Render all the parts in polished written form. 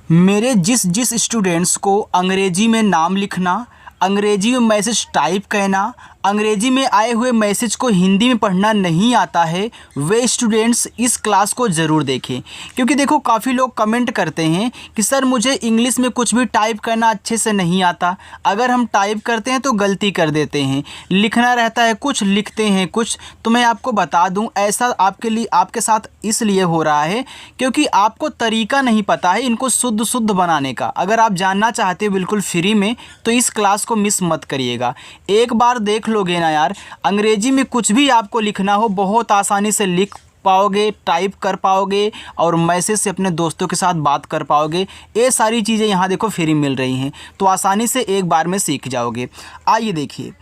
मेरे जिस जिस स्टूडेंट्स को अंग्रेजी में नाम लिखना, अंग्रेजी में मैसेज टाइप करना, अंग्रेजी में आए हुए मैसेज को हिंदी में पढ़ना नहीं आता है, वे स्टूडेंट्स इस क्लास को ज़रूर देखें। क्योंकि देखो काफ़ी लोग कमेंट करते हैं कि सर मुझे इंग्लिश में कुछ भी टाइप करना अच्छे से नहीं आता, अगर हम टाइप करते हैं तो गलती कर देते हैं, लिखना रहता है कुछ, लिखते हैं कुछ। तो मैं आपको बता दूं, ऐसा आपके साथ इसलिए हो रहा है क्योंकि आपको तरीका नहीं पता है इनको शुद्ध शुद्ध बनाने का। अगर आप जानना चाहते हो बिल्कुल फ्री में तो इस क्लास को मिस मत करिएगा। एक बार देख लोगे ना यार, अंग्रेजी में कुछ भी आपको लिखना हो बहुत आसानी से लिख पाओगे, टाइप कर पाओगे और मैसेज से अपने दोस्तों के साथ बात कर पाओगे। ये सारी चीज़ें यहाँ देखो फ्री मिल रही हैं, तो आसानी से एक बार में सीख जाओगे। आइए देखिए,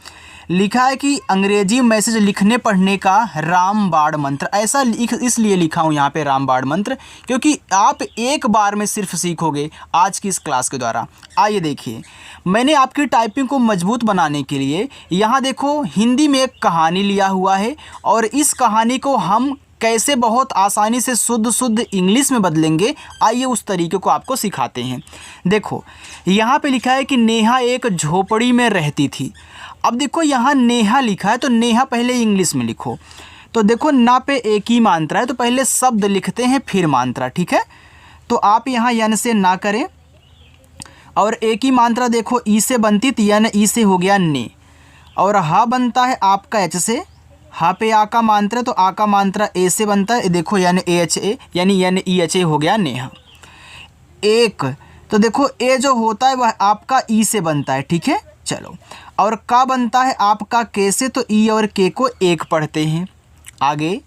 लिखा है कि अंग्रेजी मैसेज लिखने पढ़ने का रामबाण मंत्र। ऐसा इसलिए लिखा हूँ यहाँ पे रामबाण मंत्र क्योंकि आप एक बार में सिर्फ सीखोगे आज की इस क्लास के द्वारा। आइए देखिए, मैंने आपकी टाइपिंग को मजबूत बनाने के लिए यहाँ देखो हिंदी में एक कहानी लिया हुआ है और इस कहानी को हम कैसे बहुत आसानी से शुद्ध शुद्ध इंग्लिश में बदलेंगे, आइए उस तरीके को आपको सिखाते हैं। देखो यहाँ पे लिखा है कि नेहा एक झोपड़ी में रहती थी। अब देखो यहाँ नेहा लिखा है तो नेहा पहले इंग्लिश में लिखो। तो देखो ना पे एक ही मात्रा है तो पहले शब्द लिखते हैं फिर मात्रा, ठीक है। तो आप यहाँ यन से ना करें और एक ही मात्रा देखो ई से बनती थी, यानी ई से हो गया ने, और हा बनता है आपका एच से, हा पे आ का मात्रा तो आ का मात्रा ए से बनता है, देखो यानी ए एच ए, यानी ई एच ए हो गया नेहा। एक तो देखो ए जो होता है वह आपका ई से बनता है, ठीक है। चलो, और का बनता है आपका के से, तो ई और के को एक पढ़ते हैं। आगे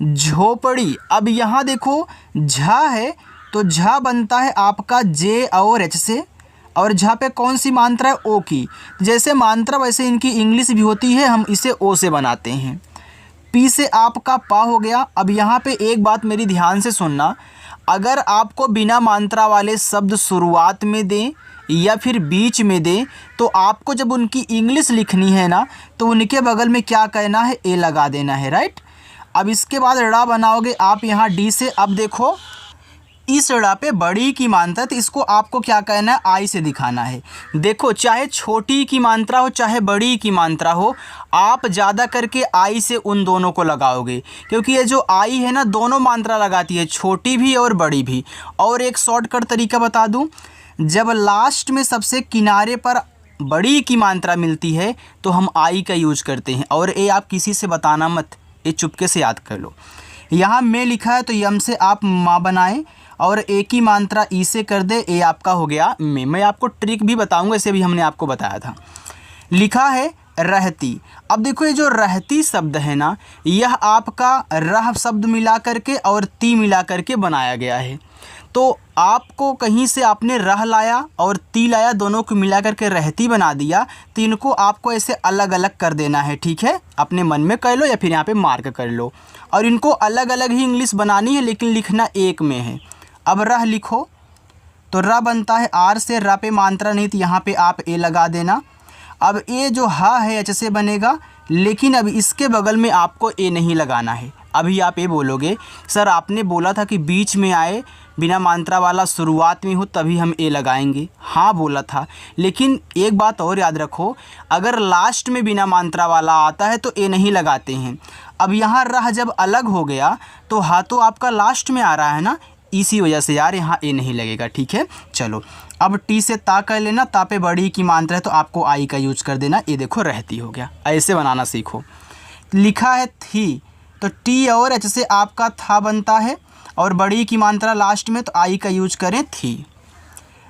झोपड़ी, अब यहाँ देखो झा है तो झा बनता है आपका जे और एच से, और झा पे कौन सी मात्रा है, ओ की। जैसे मात्रा वैसे इनकी इंग्लिश भी होती है, हम इसे ओ से बनाते हैं। पी से आपका पा हो गया। अब यहाँ पे एक बात मेरी ध्यान से सुनना, अगर आपको बिना मात्रा वाले शब्द शुरुआत में दें या फिर बीच में दें तो आपको जब उनकी इंग्लिश लिखनी है ना तो उनके बगल में क्या कहना है, ए लगा देना है, राइट। अब इसके बाद ड़ा बनाओगे आप यहाँ डी से। अब देखो इस ड़ा पे बड़ी की मात्रा, तो इसको आपको क्या कहना है, आई से दिखाना है। देखो चाहे छोटी की मात्रा हो चाहे बड़ी की मात्रा हो, आप ज़्यादा करके आई से उन दोनों को लगाओगे क्योंकि ये जो आई है ना दोनों मात्रा लगाती है, छोटी भी और बड़ी भी। और एक शॉर्टकट तरीका बता दूं, जब लास्ट में सबसे किनारे पर बड़ी की मात्रा मिलती है तो हम आई का यूज करते हैं। और ये आप किसी से बताना मत, ये चुपके से याद कर लो। यहाँ में लिखा है तो यम से आप माँ बनाएं और एक ही मात्रा ई से कर दे, ए आपका हो गया में। मैं आपको ट्रिक भी बताऊंगा, इसे भी हमने आपको बताया था। लिखा है रहती। अब देखो ये जो रहती शब्द है ना, यह आपका रह शब्द मिला करके और ती मिला करके बनाया गया है। तो आपको कहीं से आपने रह लाया और ती लाया, दोनों को मिला करके रहती बना दिया, तो इनको आपको ऐसे अलग अलग कर देना है, ठीक है। अपने मन में कर लो या फिर यहाँ पे मार्क कर लो। और इनको अलग अलग ही इंग्लिश बनानी है लेकिन लिखना एक में है। अब रह लिखो तो र बनता है आर से, र पे मात्रा नहीं तो यहाँ पे आप ए लगा देना। अब ए जो हा है एच से बनेगा, लेकिन अब इसके बगल में आपको ए नहीं लगाना है। अभी आप ये बोलोगे सर आपने बोला था कि बीच में आए बिना मात्रा वाला शुरुआत में हो तभी हम ए लगाएंगे। हाँ बोला था, लेकिन एक बात और याद रखो, अगर लास्ट में बिना मात्रा वाला आता है तो ए नहीं लगाते हैं। अब यहाँ रह जब अलग हो गया तो हा तो आपका लास्ट में आ रहा है ना, इसी वजह से यार यहाँ ए नहीं लगेगा, ठीक है। चलो, अब टी से ता कर लेना, ता पे बड़ी की मात्रा है तो आपको आई का यूज कर देना। ये देखो रहती हो गया, ऐसे बनाना सीखो। लिखा है थी तो टी और एच से आपका था बनता है और बड़ी की मात्रा लास्ट में तो आई का यूज करें थी।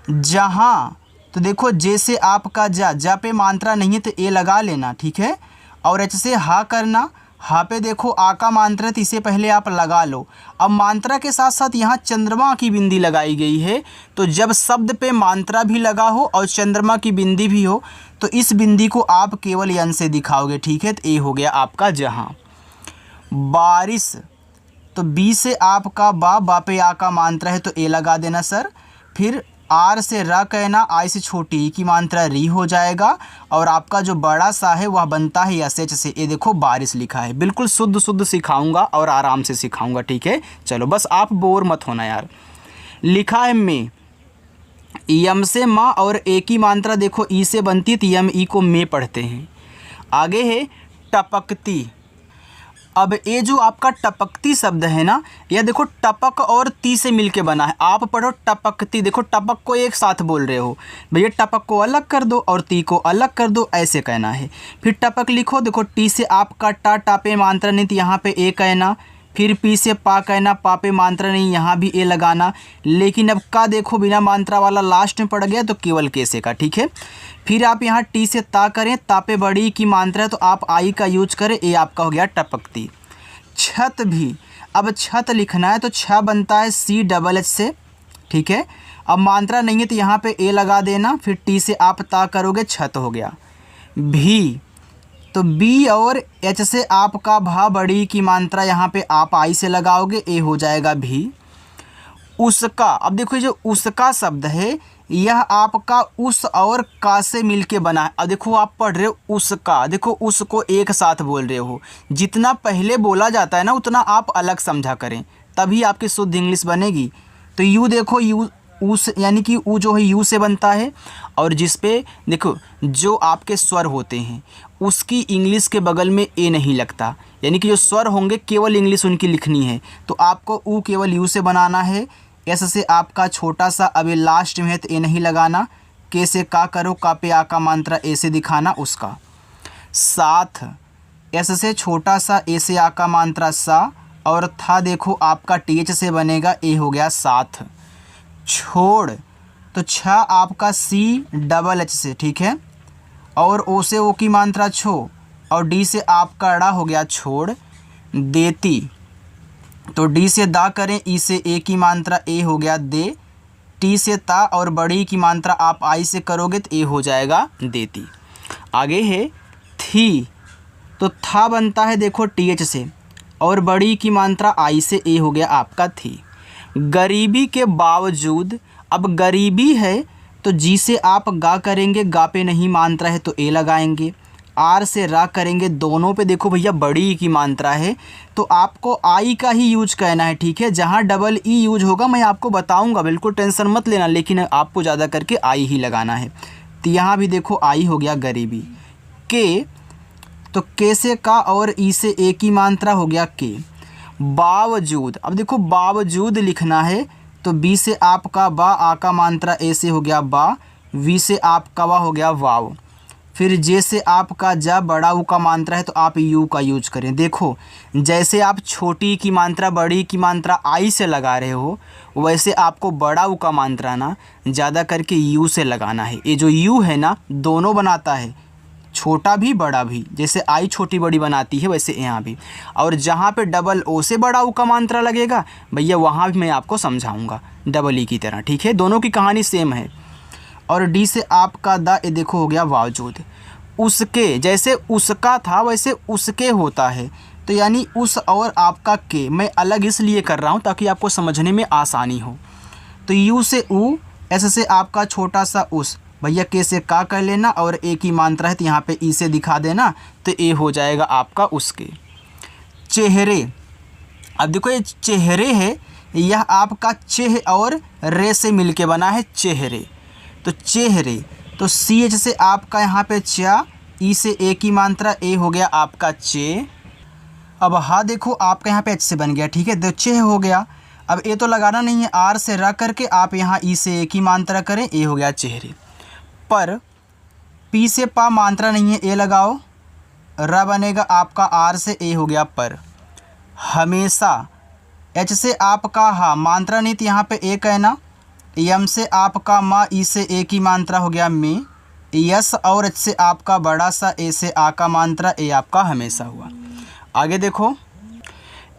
जहाँ तो देखो जैसे आपका जा पे मात्रा नहीं है तो ए लगा लेना, ठीक है। और एच से हा करना, हा पे देखो आ का मात्रा तो इसे पहले आप लगा लो। अब मात्रा के साथ साथ यहाँ चंद्रमा की बिंदी लगाई गई है, तो जब शब्द पे मात्रा भी लगा हो और चंद्रमा की बिंदी भी हो तो इस बिंदी को आप केवल यन से दिखाओगे, ठीक है। तो ए हो गया आपका जहाँ। बारिश तो बी से आपका बा पे आ का मात्रा है तो ए लगा देना सर। फिर आर से र कहना, आई से छोटी ई की मात्रा री हो जाएगा और आपका जो बड़ा सा है वह बनता है एस एच से। ये देखो बारिश लिखा है, बिल्कुल शुद्ध शुद्ध सिखाऊंगा और आराम से सिखाऊंगा, ठीक है। चलो बस आप बोर मत होना यार। लिखा है में, यम से माँ और ए की मात्रा देखो ई से बनती है तो यम ई को में पढ़ते हैं। आगे है टपकती। अब ये जो आपका टपकती शब्द है ना, यह देखो टपक और ती से मिलके बना है। आप पढ़ो टपकती, देखो टपक को एक साथ बोल रहे हो, भैया टपक को अलग कर दो और ती को अलग कर दो, ऐसे कहना है। फिर टपक लिखो, देखो टी से आपका टा टापे मात्रा नहीं तो यहाँ पे ए कहना, फिर पी से पा कहना, पापे मात्रा नहीं यहाँ भी ए लगाना। लेकिन अब का देखो बिना मात्रा वाला लास्ट में पड़ गया तो केवल कैसे का, ठीक है। फिर आप यहाँ टी से ता करें, तापे बड़ी की मात्रा है तो आप आई का यूज करें, ए आपका हो गया टपकती। छत भी, अब छत लिखना है तो छ बनता है सी डबल एच से, ठीक है। अब मात्रा नहीं है तो यहाँ पे ए लगा देना, फिर टी से आप ता करोगे, छत हो गया। भी, तो बी और एच से आपका भा बड़ी की मात्रा यहाँ पे आप आई से लगाओगे, ए हो जाएगा भी। उसका, अब देखो जो उसका शब्द है यह आपका उस और का से मिलके बना है। अब देखो आप पढ़ रहे हो उसका, देखो उसको एक साथ बोल रहे हो, जितना पहले बोला जाता है ना उतना आप अलग समझा करें, तभी आपकी शुद्ध इंग्लिश बनेगी। तो यू देखो, यू उस यानी कि ऊ जो है यू से बनता है, और जिस पे देखो जो आपके स्वर होते हैं उसकी इंग्लिश के बगल में ए नहीं लगता, यानी कि जो स्वर होंगे केवल इंग्लिश उनकी लिखनी है, तो आपको ऊ केवल यू से बनाना है। एस से आपका छोटा सा, अब ये लास्ट में है तो ए नहीं लगाना। के से का करो, का पे आ का मात्रा ए से दिखाना उसका। साथ, एस से छोटा सा, ए से आ का मात्रा सा, और था देखो आपका टी एच से बनेगा, ए हो गया साथ। छोड़, तो छ आपका सी डबल एच से, ठीक है, और ओ से ओ की मात्रा छो, और डी से आपका ड़ा हो गया छोड़। देती, तो डी से दा करें, ई से ए की मात्रा ए हो गया दे। टी से ता और बड़ी की मात्रा आप आई से करोगे तो ए हो जाएगा देती। आगे है थी, तो था बनता है देखो टी एच से, और बड़ी की मात्रा आई से, ए हो गया आपका थी। गरीबी के बावजूद, अब गरीबी है तो जी से आप गा करेंगे, गा पे नहीं मात्रा है तो ए लगाएंगे। आर से रा करेंगे, दोनों पे देखो भैया बड़ी की मात्रा है तो आपको आई का ही यूज कहना है, ठीक है। जहाँ डबल ई यूज होगा मैं आपको बताऊंगा, बिल्कुल टेंशन मत लेना, लेकिन आपको ज़्यादा करके आई ही लगाना है। तो यहाँ भी देखो आई हो गया गरीबी। के, तो के से का और ई से ए की मात्रा हो गया के। बावजूद, अब देखो बावजूद लिखना है तो बी से आपका बा, आ का मात्रा ए से हो गया बा, वी से आपका वा हो गया वाव। फिर जे से आपका जा, बड़ा ऊ का मात्रा है तो आप यू का यूज करें। देखो जैसे आप छोटी की मात्रा बड़ी की मात्रा आई से लगा रहे हो, वैसे आपको बड़ा ऊ का मात्रा ना ज़्यादा करके यू से लगाना है। ये जो यू है ना दोनों बनाता है, छोटा भी बड़ा भी, जैसे आई छोटी बड़ी बनाती है वैसे यहाँ भी। और जहाँ पे डबल ओ से बड़ा ऊ का मात्रा लगेगा भैया वहाँ भी मैं आपको समझाऊंगा डबल ई की तरह, ठीक है। दोनों की कहानी सेम है। और डी से आपका दा, ये देखो हो गया बावजूद। उसके, जैसे उसका था वैसे उसके होता है, तो यानी उस और आपका के मैं अलग इसलिए कर रहा हूँ ताकि आपको समझने में आसानी हो। तो यू से ऊ, एस से आपका छोटा सा उस, भैया के से का कर लेना, और ए की मात्रा है तो यहाँ पे ई से दिखा देना, तो ए हो जाएगा आपका उसके। चेहरे, अब देखो ये चेहरे है, यह आपका चेह और रे से मिलके बना है चेहरे। तो चेहरे, तो सी एच से आपका यहाँ पे चा, ई से ए की मात्रा ए हो गया आपका चे। अब हाँ देखो आपका यहाँ पे एच से बन गया, ठीक है, तो चेह हो गया। अब ए तो लगाना नहीं है, आर से र करके आप यहाँ ई से ए की मात्रा करें, ए हो गया चेहरे। पर, पी से पा मात्रा नहीं है, ए लगाओ, र बनेगा आपका आर से, ए हो गया पर। हमेशा, एच से आपका हा मात्रा नहीं तो यहाँ पे ए कहना, यम से आपका मा, ई से ए की मात्रा हो गया में, यस और एच से आपका बड़ा सा, ए से आ का मात्रा, ए आपका हमेशा हुआ। आगे देखो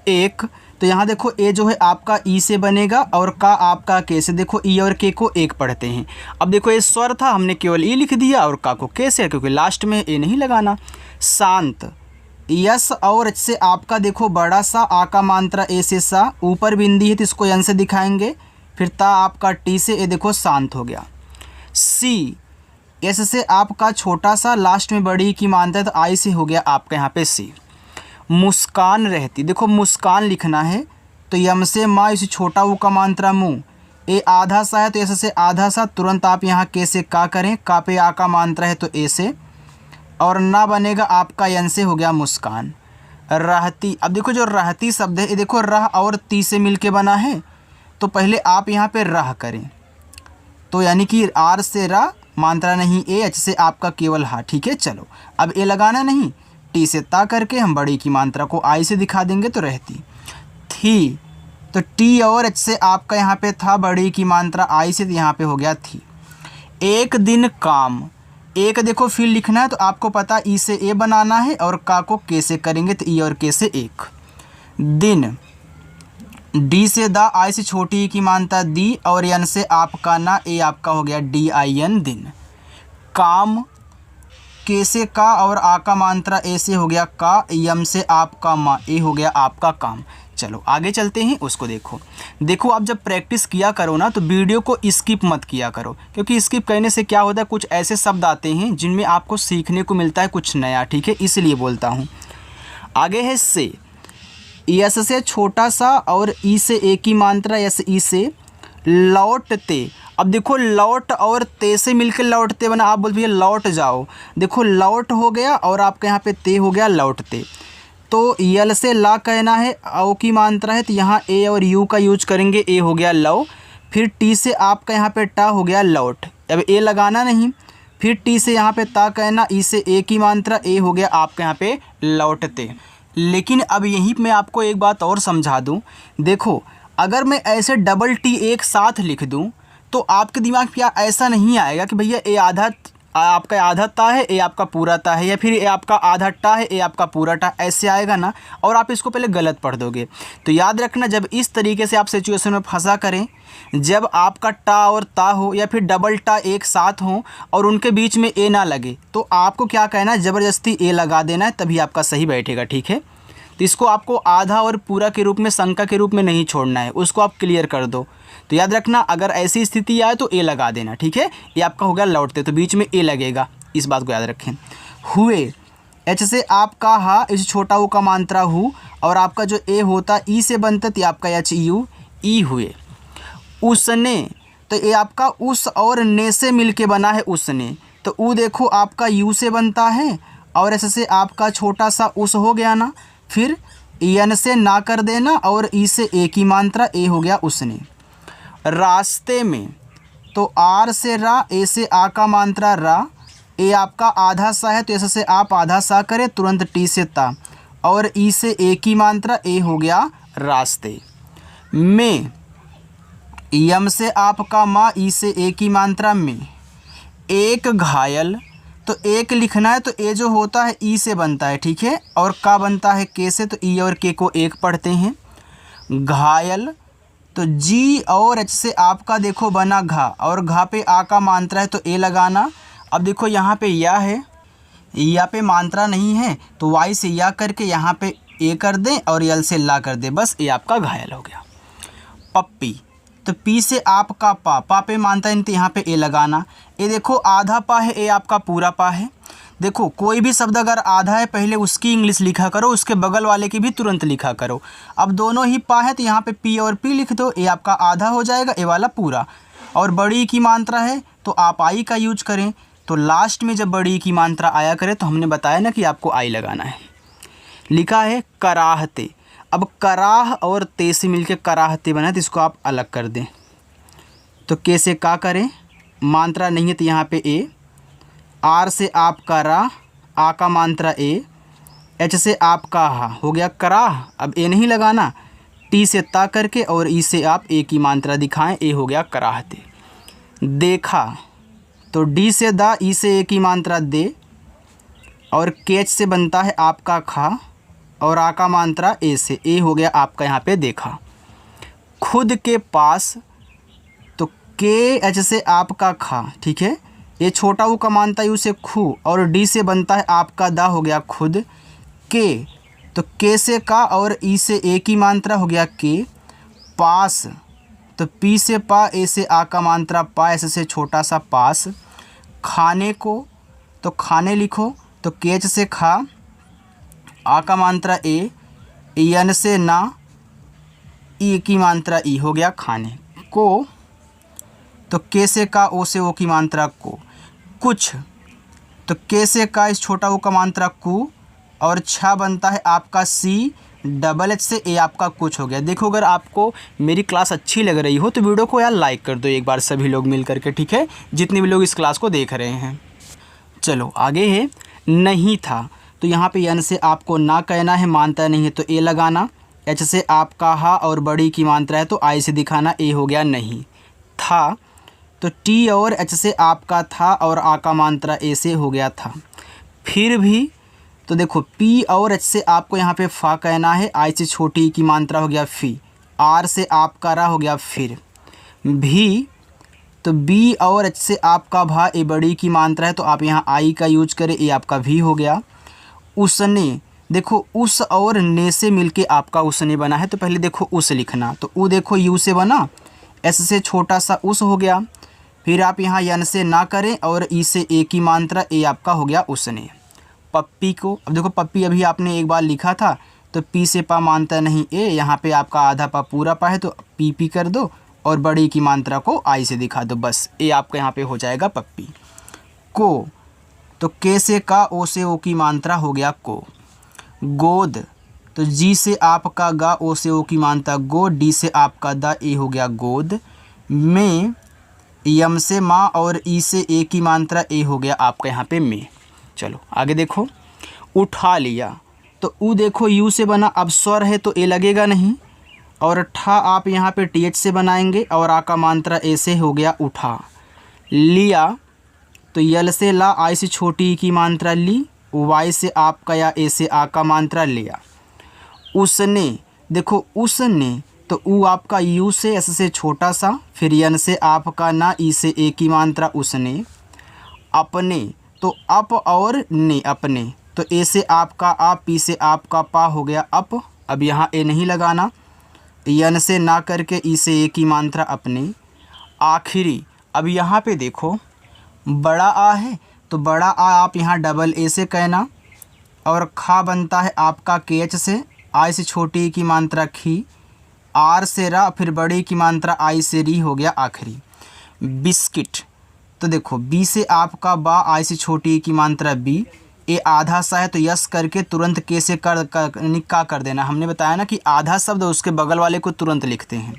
एक, तो यहाँ देखो ए जो है आपका ई से बनेगा और का आपका के से। देखो ई और के को एक पढ़ते हैं। अब देखो ये स्वर था, हमने केवल ई लिख दिया और का को के से, क्योंकि लास्ट में ए नहीं लगाना। शांत, यस और एच से आपका देखो बड़ा सा, आ का मात्रा ए से सा, ऊपर बिंदी है तो इसको एन से दिखाएंगे, फिर ता आपका टी से, ए देखो शांत हो गया। सी, एस से आपका छोटा सा, लास्ट में बड़ी की मात्रा तो आई से हो गया आपका यहाँ पे सी। मुस्कान रहती, देखो मुस्कान लिखना है तो यम से माँ, इसे छोटा ऊ का मात्रा मुँह, ए आधा सा है तो ऐसे से आधा सा, तुरंत आप यहाँ के से का करें, का पे आ का मात्रा है तो ए से, और ना बनेगा आपका यन से, हो गया मुस्कान। रहती, अब देखो जो रहती शब्द है ये देखो रह और ती से मिलके बना है, तो पहले आप यहाँ पे रह करें, तो यानी कि आर से रा, मात्रा नहीं ए, एच से आपका केवल हा। ठीक है, चलो अब ए लगाना नहीं, टी से ता करके हम बड़ी की मात्रा को आई से दिखा देंगे तो रहती। थी, तो टी और एच से आपका यहाँ पे था, बड़ी की मात्रा आई से, तो यहाँ पे हो गया थी। एक दिन काम, एक देखो फिर लिखना है तो आपको पता ई से ए बनाना है और का को के से करेंगे तो ई और के से एक। दिन, डी से दा, आई से छोटी की मात्रा दी, और यन से आपका ना, ए आपका हो गया डी आई एन, दिन। काम, के से का और आ का मात्रा ए से हो गया का, यम से आपका मा, ए हो गया आपका काम। चलो आगे चलते हैं, उसको देखो आप जब प्रैक्टिस किया करो ना तो वीडियो को स्किप मत किया करो, क्योंकि स्किप करने से क्या होता है, कुछ ऐसे शब्द आते हैं जिनमें आपको सीखने को मिलता है कुछ नया। ठीक है, इसलिए बोलता हूँ। आगे है से, यस से छोटा सा और ई से एक ही मात्रा, यस ई से। लौटते, अब देखो लौट और ते से मिलकर लौटते बना, आप बोल भैया लौट जाओ, देखो लौट हो गया और आपके यहाँ पे ते हो गया लौटते। तो यल से ला कहना है, औ की मात्रा है तो यहाँ ए और यू का यूज करेंगे, ए हो गया लव। फिर टी से आपका यहाँ पे टा हो गया लौट, अब ए लगाना नहीं। फिर टी से यहाँ पे ता कहना, ई से ए की मात्रा, ए हो गया आपके यहाँ पे लौटते। लेकिन अब यहीं मैं आपको एक बात और समझा दूं, देखो अगर मैं ऐसे डबल टी एक साथ लिख दूं तो आपके दिमाग में ऐसा नहीं आएगा कि भैया ए आधा, आपका आधा ता है, ए आपका पूरा ता है, या फिर ए आपका आधा टा है, ए आपका पूरा टा, ऐसे आएगा ना, और आप इसको पहले गलत पढ़ दोगे। तो याद रखना, जब इस तरीके से आप सिचुएशन में फंसा करें, जब आपका टा और ता हो या फिर डबल टा एक साथ हो और उनके बीच में ए ना लगे, तो आपको क्या कहना है, ज़बरदस्ती ए लगा देना है, तभी आपका सही बैठेगा। ठीक है, तो इसको आपको आधा और पूरा के रूप में, शंका के रूप में नहीं छोड़ना है, उसको आप क्लियर कर दो। तो याद रखना, अगर ऐसी स्थिति आए तो ए लगा देना। ठीक है, ये आपका हो गया लौटते, तो बीच में ए लगेगा, इस बात को याद रखें। हुए, एच से आपका हा, इस छोटा ऊ का मात्रा हु, और आपका जो ए होता ई से बनता, तो आपका एच यू, ई हुए। उसने, तो ये आपका उस और ने से मिलके बना है, उसने, तो ऊ देखो आपका यू से बनता है, और ऐसे से आपका छोटा सा उस हो गया ना। फिर यन से ना कर देना और ई से ए की मात्रा, ए हो गया उसने। रास्ते में, तो आर से रा, ए से आ का मात्रा रा, ए आपका आधा सा है तो ऐसे से आप आधा सा करें, तुरंत टी से ता, और ई से ए की मात्रा, ए हो गया रास्ते। में, यम से आपका मा, ई से ए की मात्रा में। एक घायल, तो एक लिखना है तो ए जो होता है ई से बनता है। ठीक है, और का बनता है के से, तो ई और के को एक पढ़ते हैं। घायल, तो जी और एच से आपका देखो बना घा, और घा पे आ का मात्रा है तो ए लगाना। अब देखो यहाँ पे या है, या पे मात्रा नहीं है तो वाई से या करके यहाँ पे ए कर दें और यल से ला कर दें, बस ये आपका घायल हो गया। पप्पी, तो पी से आपका पा, पा पे मानता है तो यहाँ पे ए लगाना। ये देखो आधा पा है, ए आपका पूरा पा है। देखो कोई भी शब्द अगर आधा है पहले उसकी इंग्लिश लिखा करो, उसके बगल वाले की भी तुरंत लिखा करो। अब दोनों ही पा है तो यहाँ पे पी और पी लिख दो, ए आपका आधा हो जाएगा, ए वाला पूरा। और बड़ी की मात्रा है तो आप आई का यूज करें, तो लास्ट में जब बड़ी की मात्रा आया करे तो हमने बताया ना कि आपको आई लगाना है। लिखा है कराहते, अब कराह और ते से मिलके कराहते बना, तो इसको आप अलग कर दें। तो के से का करें, मात्रा नहीं है तो यहाँ पे ए, आर से आपका रा, आ का मात्रा ए, एच से आपका हा, हो गया कराह। अब ए नहीं लगाना, टी से ता करके और ई से आप ए की मात्रा दिखाएं, ए हो गया कराहते। देखा, तो डी से दा, ई से ए की मात्रा दे, और केच से बनता है आपका खा, और आ का मात्रा ए से, ए हो गया आपका यहाँ पे देखा। खुद के पास, तो के एच से आपका खा, ठीक है, ये छोटा ऊ का मानता यू से खू, और डी से बनता है आपका दा, हो गया खुद के, तो के से का और ई से ए की मात्रा हो गया के। पास, तो पी से पा, ए से आ का मात्रा पा, ऐसे से छोटा सा पास। खाने को, तो खाने लिखो, तो केच से खा, आ का मात्रा ए, यन से ना, ई की मात्रा ई, हो गया खाने को। तो के से का, ओ से ओ की मात्रा को। कुछ, तो के से का इस छोटा ओ का मात्रा कु, और छ बनता है आपका सी, डबल एच से ए आपका कुछ हो गया। देखो अगर आपको मेरी क्लास अच्छी लग रही हो तो वीडियो को यार लाइक कर दो एक बार सभी लोग मिल करके, ठीक है, जितने भी लोग इस क्लास को देख रहे हैं। चलो आगे है नहीं था, तो यहाँ पे यन से आपको ना कहना है, मानता नहीं है तो ए लगाना। एच से आपका हा और बड़ी की मात्रा है तो आई से दिखाना, ए हो गया नहीं। था, तो टी और एच से आपका था और आ का मात्रा ए से हो गया था। फिर भी, तो देखो पी और एच से आपको यहाँ पे फा कहना है, आई से छोटी की मात्रा हो गया फी, आर से आपका रा हो गया फिर। भी, तो बी और एच से आपका भा, ए बड़ी की मात्रा है तो आप यहाँ आई का यूज करें, ए आपका भी हो गया। उसने, देखो उस और ने से मिलके आपका उसने बना है, तो पहले देखो उस लिखना, तो ऊ देखो यू से बना, एस से छोटा सा उस हो गया। फिर आप यहाँ यन से ना करें और ई से ए की मात्रा, ए आपका हो गया उसने। पप्पी को, अब देखो पप्पी अभी आपने एक बार लिखा था तो पी से पा मानता नहीं ए, यहाँ पे आपका आधा पा पूरा पा है तो पी पी कर दो और बड़ी की मात्रा को आई से दिखा दो, बस ए आपका यहाँ पे हो जाएगा पप्पी। को, तो के से का, ओ से ओ की मात्रा हो गया को। गोद, तो जी से आपका गा, ओ से ओ की मात्रा गो, डी से आपका दा, ए हो गया गोद। में, यम से माँ और ई से ए की मात्रा, ए हो गया आपका यहाँ पे में। चलो आगे देखो, उठा लिया, तो ऊ देखो यू से बना, अब स्वर है तो ए लगेगा नहीं, और ठा आप यहाँ पे टी एच से बनाएंगे और आ का मात्रा ए से हो गया उठा। लिया, तो यल से ला, आई से छोटी की मात्रा ली, वाई से आपका या ए से आ का मात्रा लिया। उसने, देखो उसने, तो ऊ आपका यू से एस से छोटा सा, फिर यन से आपका ना, ई से ए की मात्रा उसने। अपने, तो अप और ने अपने, तो ए से आपका आ, पी से आपका पा हो गया अप, अब यहाँ ए नहीं लगाना। यन से ना करके ई से ए की मात्रा अपने। आखिरी, अब यहाँ पे देखो बड़ा आ है तो बड़ा आ आप यहाँ डबल ए से कहना, और खा बनता है आपका के एच से, आई से छोटी की मात्रा खी, आर से रा, फिर बड़ी की मात्रा आई से री हो गया आखिरी। बिस्किट, तो देखो बी से आपका बा, आई से छोटी की मात्रा बी, ए आधा सा है तो यस करके तुरंत के से कर देना। हमने बताया ना कि आधा शब्द उसके बगल वाले को तुरंत लिखते हैं।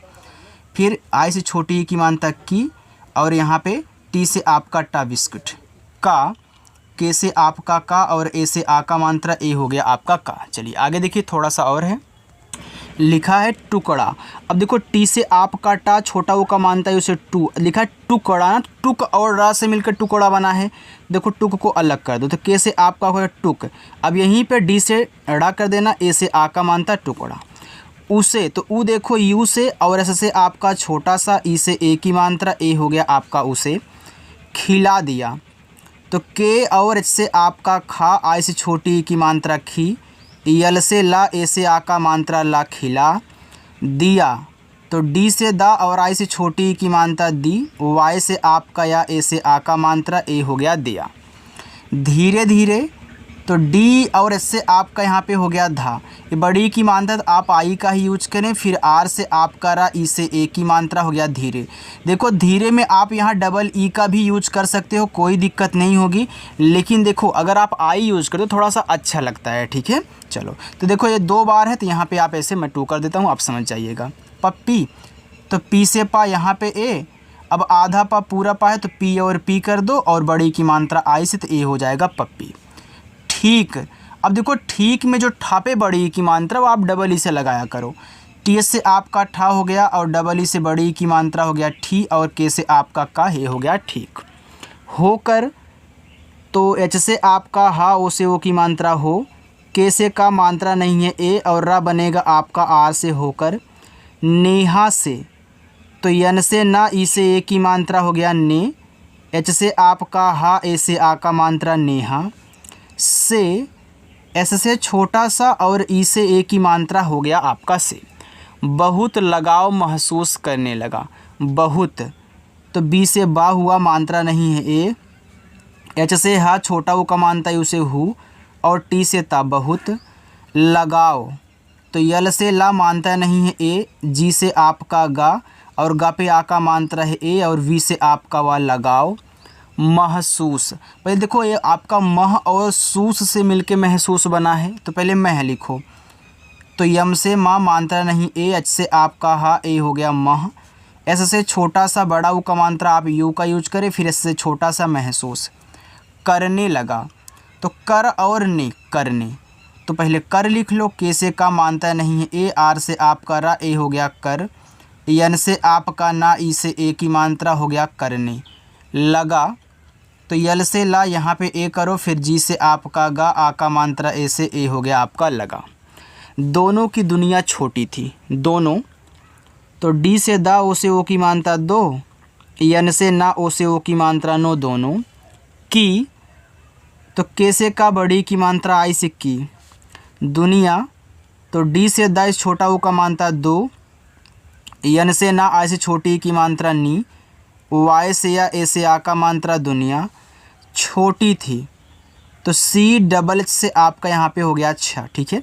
फिर आई से छोटी की मात्रा की, और यहाँ पे टी से आपका टा बिस्कुट। का, के से आपका का और ए से आ का मात्रा, ए हो गया आपका का। चलिए आगे देखिए, थोड़ा सा और है, लिखा है टुकड़ा। अब देखो टी से आपका टा, छोटा वो का मानता है उसे टू, लिखा है टुकड़ा, टुक और रा से मिलकर टुकड़ा बना है। देखो टुक को अलग कर दो, तो के से आपका होगा टुक, अब यहीं पे डी से ड़ा कर देना, ए से आ का मानता टुकड़ा। उसे, तो ऊ देखो यू से और एस से आपका छोटा सा, ई से ए की मात्रा, ए हो गया आपका उसे। खिला दिया, तो के और एच से आपका खा, आई से छोटी की मात्रा खी, यल से ला, ए से आ का मात्रा ला खिला। दिया, तो डी से दा और आई से छोटी की मात्रा दी, वाई से आपका या ए से आ का मात्रा, ए हो गया दिया। धीरे धीरे, तो डी और एस से आपका यहाँ पे हो गया धा, ये बड़ी की मात्रा तो आप आई का ही यूज करें। फिर आर से आपका रा, ई से ए की मात्रा हो गया धीरे। देखो धीरे में आप यहाँ डबल ई का भी यूज कर सकते हो, कोई दिक्कत नहीं होगी, लेकिन देखो अगर आप आई यूज कर दो थोड़ा सा अच्छा लगता है, ठीक है। चलो तो देखो ये 2 बार है तो यहाँ पे आप ऐसे मैं 2 कर देता हूँ, आप समझ जाइएगा। पप्पी, तो पी से पा यहाँ पे ए, अब आधा पा पूरा पा है तो पी और पी कर दो, और बड़ी की मात्रा आई से, तो ए हो जाएगा पप्पी। ठीक, अब देखो ठीक में जो ठापे बड़ी की मात्रा वो आप डबल ई से लगाया करो। टी एस से आपका ठा हो गया और डबल ई से बड़ी की मात्रा हो गया ठी, और के से आपका का, हे हो गया ठीक। होकर, तो एच से आपका हा, ओ से ओ की मात्रा हो, के से का मात्रा नहीं है ए, और रा बनेगा आपका आर से होकर। नेहा से, तो यन से ना, ई से ए की मात्रा हो गया ने, एच से आपका हा, ए से आ का मात्रा नेहा। से, एस से छोटा सा और ई से ए की मात्रा हो गया आपका से। बहुत लगाव महसूस करने लगा, बहुत, तो बी से बा हुआ, मात्रा नहीं है ए। एच से हा, छोटा वो का मानता है उसे हु, और टी से ता बहुत। लगाव, तो यल से ला, मानता नहीं है ए। जी से आपका गा, और गा पे आ का मात्रा है ए और वी से आपका वा लगाओ महसूस। पहले देखो ये आपका मह और सूस से मिलके महसूस बना है, तो पहले मह लिखो। तो यम से माँ मात्रा नहीं ए, एच से आपका हा ए हो गया मह। एस से छोटा सा बड़ा ऊ का मात्रा आप यू का यूज करें, फिर एस से छोटा सा महसूस। करने लगा, तो कर और ने करने, तो पहले कर लिख लो। के से का मानता नहीं है ए, आर से आपका रा ए हो गया कर। यन से आपका ना ई से ए की मात्रा हो गया करने लगा। तो यल से ला यहाँ पे ए करो, फिर जी से आपका गा आ का मात्रा ए से ए हो गया आपका लगा। दोनों की दुनिया छोटी थी, दोनों, तो डी से दा ओ से ओ की मात्रा दो, यन से ना ओ से ओ की मात्रा नो दोनों की। तो के से का बड़ी की मात्रा आई से की दुनिया, तो डी से दा इस छोटा ओ का मात्रा दो, यन से ना आई से छोटी की मात्रा नी, वाई से या ए से आ का मात्रा दुनिया छोटी थी। तो सी डबल एच से आपका यहाँ पे हो गया अच्छा, ठीक है।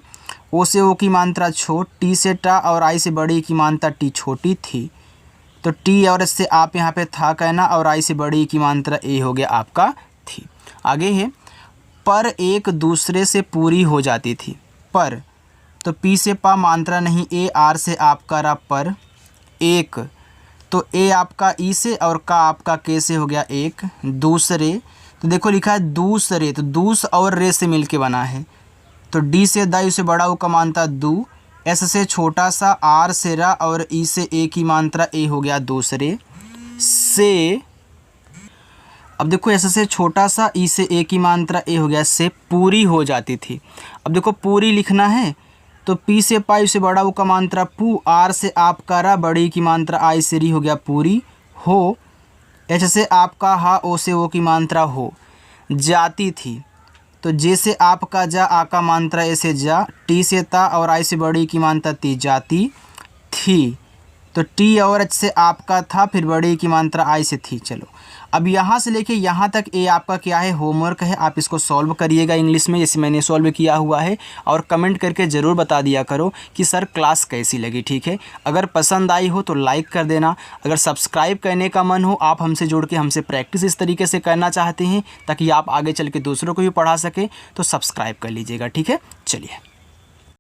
ओ से ओ की मात्रा छोट, टी से टा और आई से बड़ी की मात्रा टी छोटी थी, तो टी और एच से आप यहाँ पे था कहना और आई से बड़ी की मात्रा ए हो गया आपका थी। आगे है पर एक दूसरे से पूरी हो जाती थी। पर, तो पी से पा मात्रा नहीं ए, आर से आपका रा पर एक, तो ए आपका ई से और का आपका के से हो गया एक। दूसरे, तो देखो लिखा है दूसरे, तो दूस और रे से मिलके बना है, तो डी से दा से बड़ा ओ का मात्रा दू, एस से छोटा सा आर से रा और ई से ए की मात्रा ए हो गया दूसरे से। अब देखो एस से छोटा सा ई से ए की मात्रा ए हो गया से पूरी हो जाती थी। अब देखो पूरी लिखना है, तो पी से पाई से बड़ा ओ का मात्रा पू, आर से आपका रा बड़ी की मात्रा आई से री हो गया पूरी हो। एच से आपका हा ओ से ओ की मात्रा हो जाती थी, तो जे से आपका जा आ का मात्रा ए से जा, टी से ता और आई से बड़ी की मात्रा ती जाती थी, तो टी और एच से आपका था फिर बड़ी की मात्रा आई से थी। चलो अब यहाँ से लेके यहाँ तक ये आपका क्या है होमवर्क है, आप इसको सॉल्व करिएगा इंग्लिश में जैसे मैंने सॉल्व किया हुआ है, और कमेंट करके ज़रूर बता दिया करो कि सर क्लास कैसी लगी, ठीक है। अगर पसंद आई हो तो लाइक कर देना, अगर सब्सक्राइब करने का मन हो, आप हमसे जुड़ के हमसे प्रैक्टिस इस तरीके से करना चाहते हैं ताकि आप आगे चल के दूसरों को भी पढ़ा सकें, तो सब्सक्राइब कर लीजिएगा, ठीक है। चलिए।